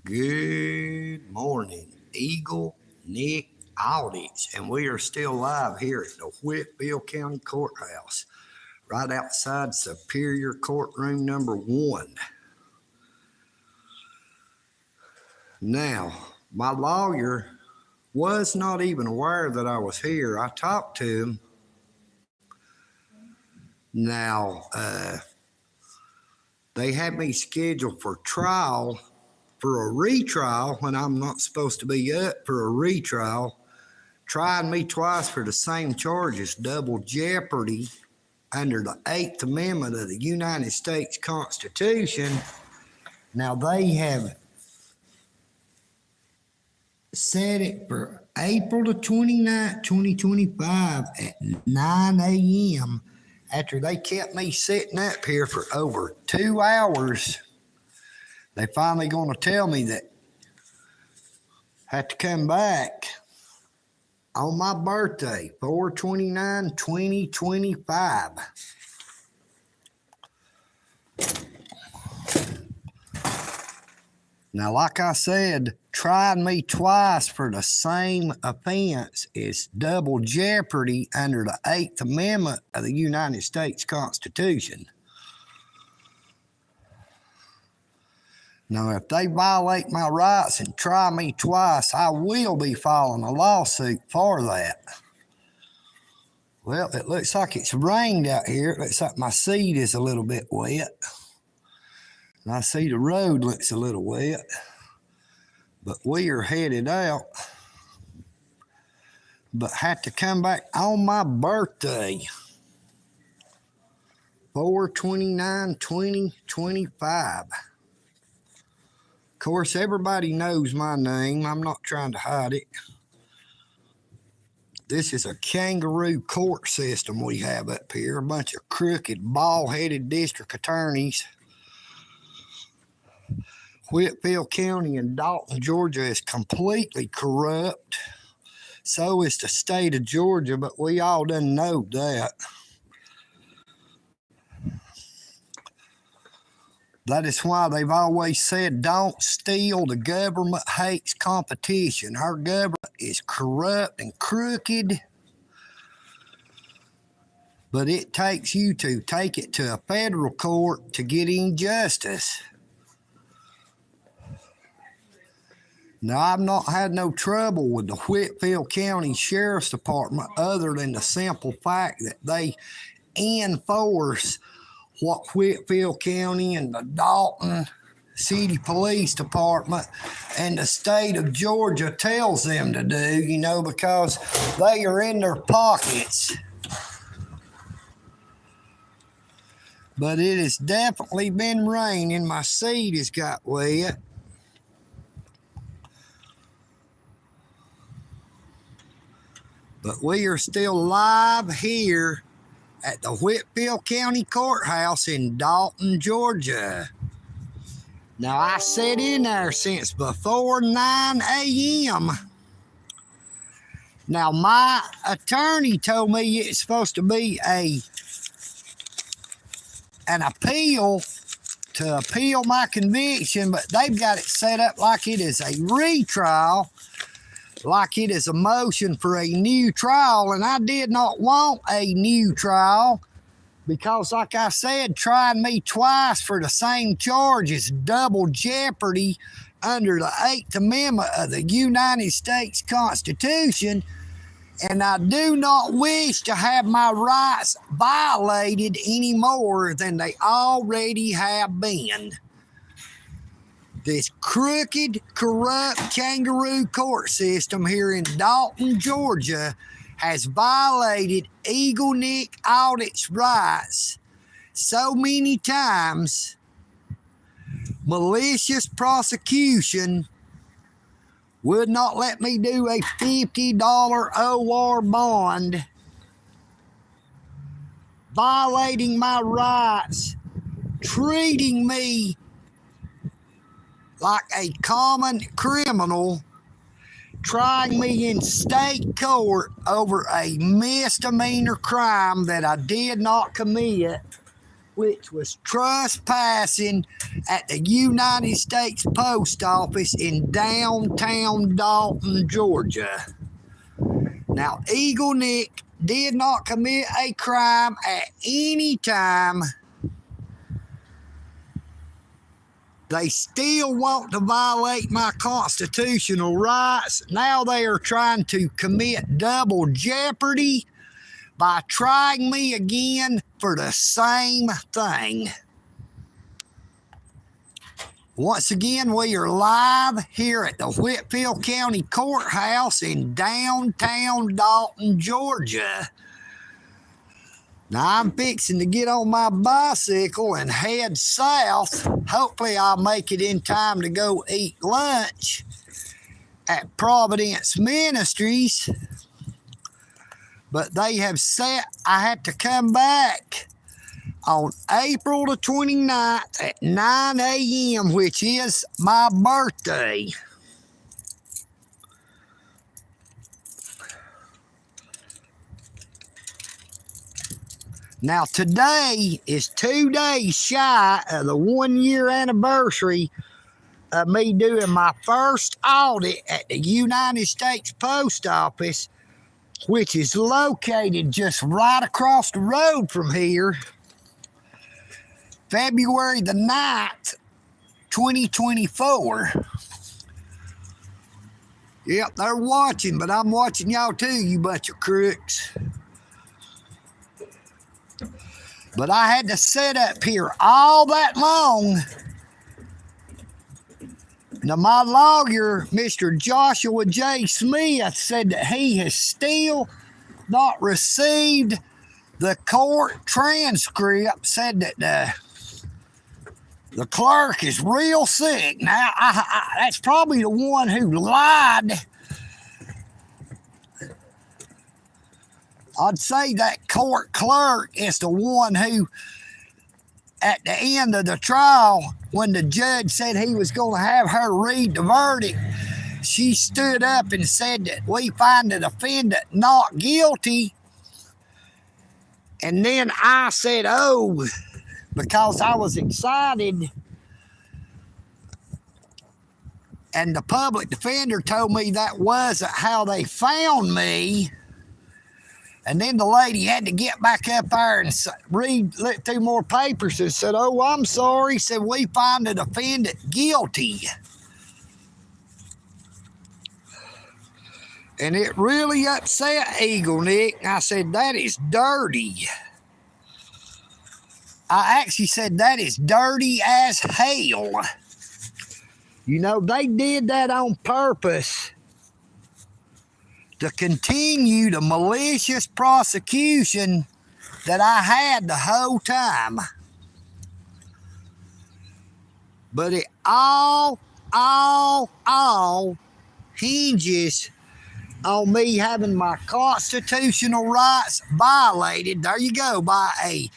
Good morning, EagleNick audits, and we are still live here at the Whitfield County Courthouse, right outside Superior Courtroom number 1. Now, my lawyer was not even aware that I was here. I talked to him. Now, they had me scheduled for trial, for a retrial, when I'm not supposed to be up for a retrial. Tried me twice for the same charges, double jeopardy under the 8th Amendment of the United States Constitution. Now, they have set it for April the 29th, 2025 at 9 a.m. after they kept me sitting up here for over 2 hours. They finally going to tell me that I have to come back on my birthday, 4/29/2025. Now, like I said, trying me twice for the same offense is double jeopardy under the 8th Amendment of the United States Constitution. Now, if they violate my rights and try me twice, I will be filing a lawsuit for that. Well, it looks like it's rained out here. It looks like my seat is a little bit wet. And I see the road looks a little wet. But we are headed out. But had to come back on my birthday, 4/29/2025. Of course, everybody knows my name. I'm not trying to hide it. This is a kangaroo court system we have up here. A bunch of crooked, bald-headed district attorneys. Whitfield County in Dalton, Georgia is completely corrupt. So is the state of Georgia, but we all didn't know that. That is why they've always said, don't steal. The government hates competition. Our government is corrupt and crooked. But it takes you to take it to a federal court to get injustice. Now, I've not had no trouble with the Whitfield County Sheriff's Department other than the simple fact that they enforce what Whitfield County and the Dalton City Police Department and the state of Georgia tells them to do, because they are in their pockets. But it has definitely been raining. My seat has got wet. But we are still live here at the Whitfield County Courthouse in Dalton, Georgia. Now, I sat in there since before 9 a.m. Now, my attorney told me it's supposed to be an appeal to appeal my conviction, but they've got it set up like it is a retrial, like it is a motion for a new trial, and I did not want a new trial because, like I said, trying me twice for the same charge is double jeopardy under the 8th Amendment of the United States Constitution, and I do not wish to have my rights violated any more than they already have been. This crooked, corrupt kangaroo court system here in Dalton, Georgia has violated EagleNick audit's rights so many times. Malicious prosecution would not let me do a $50 OR bond, violating my rights, treating me like a common criminal, trying me in state court over a misdemeanor crime that I did not commit. which was trespassing at the United States Post Office in downtown Dalton, Georgia. Now, EagleNick did not commit a crime at any time. They still want to violate my constitutional rights. Now they are trying to commit double jeopardy by trying me again for the same thing. Once again, we are live here at the Whitfield County Courthouse in downtown Dalton, Georgia. Now, I'm fixing to get on my bicycle and head south. Hopefully, I'll make it in time to go eat lunch at Providence Ministries. But they have said I have to come back on April the 29th at 9 a.m., which is my birthday. Now, today is 2 days shy of the 1 year anniversary of me doing my first audit at the United States Post Office, which is located just right across the road from here. February the 9th, 2024. Yep, they're watching, but I'm watching y'all too, you bunch of crooks. But I had to sit up here all that long. Now, my lawyer, Mr. Joshua J. Smith, said that he has still not received the court transcript, said that the clerk is real sick. Now, that's probably the one who lied. I'd say that court clerk is the one who, at the end of the trial, when the judge said he was going to have her read the verdict, she stood up and said that we find the defendant not guilty. And then I said, oh, because I was excited. And the public defender told me that wasn't how they found me. And then the lady had to get back up there and look through more papers and said, oh, I'm sorry. Said, we find the defendant guilty. And it really upset EagleNick. I said, that is dirty. I actually said, that is dirty as hell. You know, they did that on purpose to continue the malicious prosecution that I had the whole time. But it all hinges on me having my constitutional rights violated, there you go, by a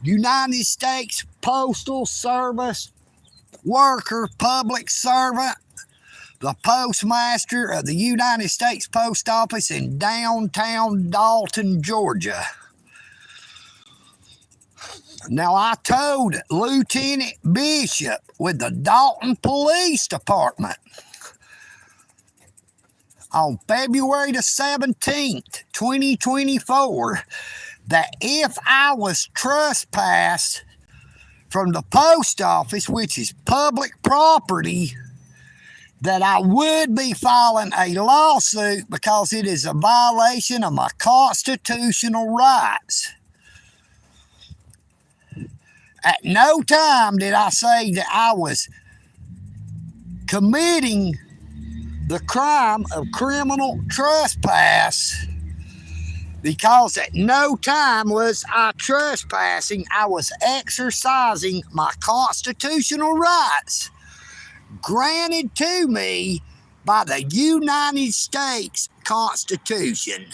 United States Postal Service worker, public servant, the postmaster of the United States Post Office in downtown Dalton, Georgia. Now, I told Lieutenant Bishop with the Dalton Police Department on February the 17th, 2024, that if I was trespassed from the post office, which is public property, that I would be filing a lawsuit because it is a violation of my constitutional rights. At no time did I say that I was committing the crime of criminal trespass, because at no time was I trespassing. I was exercising my constitutional rights granted to me by the United States Constitution.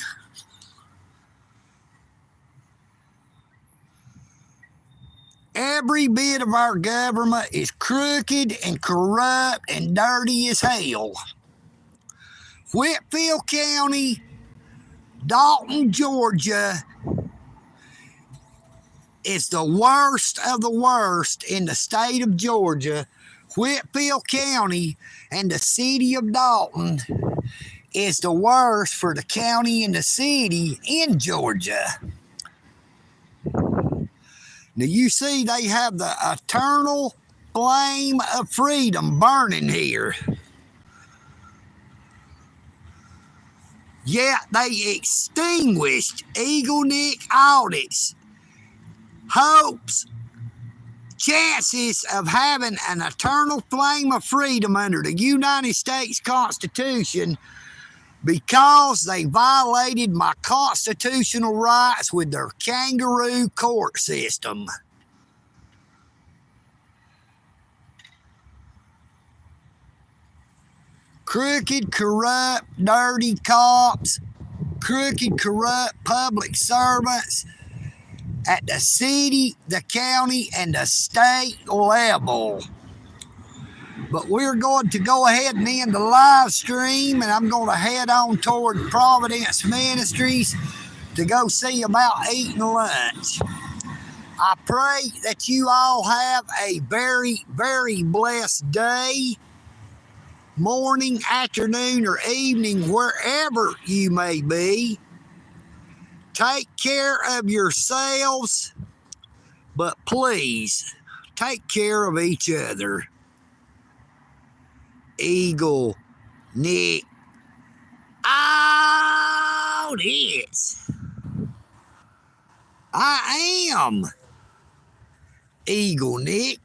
Every bit of our government is crooked and corrupt and dirty as hell. Whitfield County, Dalton, Georgia, is the worst of the worst in the state of Georgia. Whitfield County and the city of Dalton is the worst for the county and the city in Georgia. Now you see they have the eternal flame of freedom burning here. Yet they extinguished EagleNick audits, hopes, chances of having an eternal flame of freedom under the United States Constitution because they violated my constitutional rights with their kangaroo court system. Crooked, corrupt, dirty cops, crooked, corrupt public servants at the city, the county, and the state level. But we're going to go ahead and end the live stream, and I'm going to head on toward Providence Ministries to go see about eating lunch. I pray that you all have a very, very blessed day, morning, afternoon, or evening, wherever you may be. Take care of yourselves, but please take care of each other. EagleNick out it. I am EagleNick.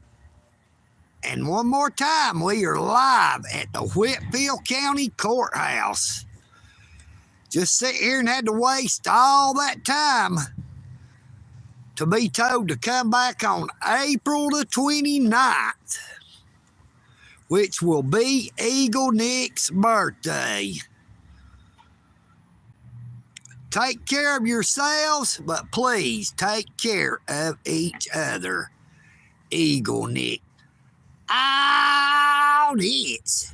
And one more time, we are live at the Whitfield County Courthouse. Just sit here and had to waste all that time to be told to come back on April the 29th, which will be EagleNick's birthday. Take care of yourselves, but please take care of each other. EagleNick out it.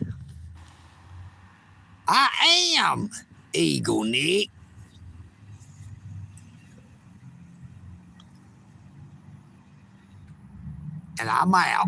I am EagleNick. And I'm out.